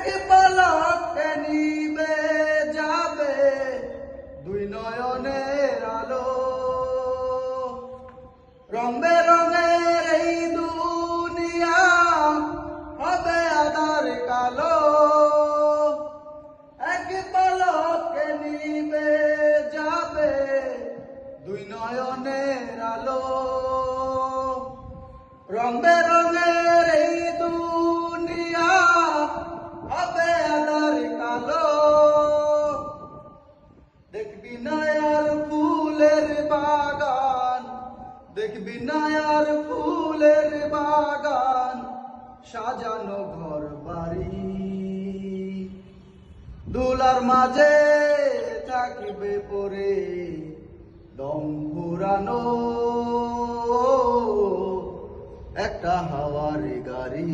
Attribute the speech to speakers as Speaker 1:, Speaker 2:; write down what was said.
Speaker 1: এক পলকে নিবে যাবে দুই নয়নের আলো। রং বেরঙের এই দুনিয়া হবে আঁধার কালো। এক পলকে নিবে যাবে দুই নয়নের আলো। রং বেরঙের এই দুনিয়া হবে আঁধার কালো। দেখবি না আর ফুলের বাগান, দেখবি না আর ফুলের বাগান, সাজানো ঘর বাড়ি। দুলার মাঝে থাকিবে পরে দম ফুরানো একটা হাওয়ার গাড়ি।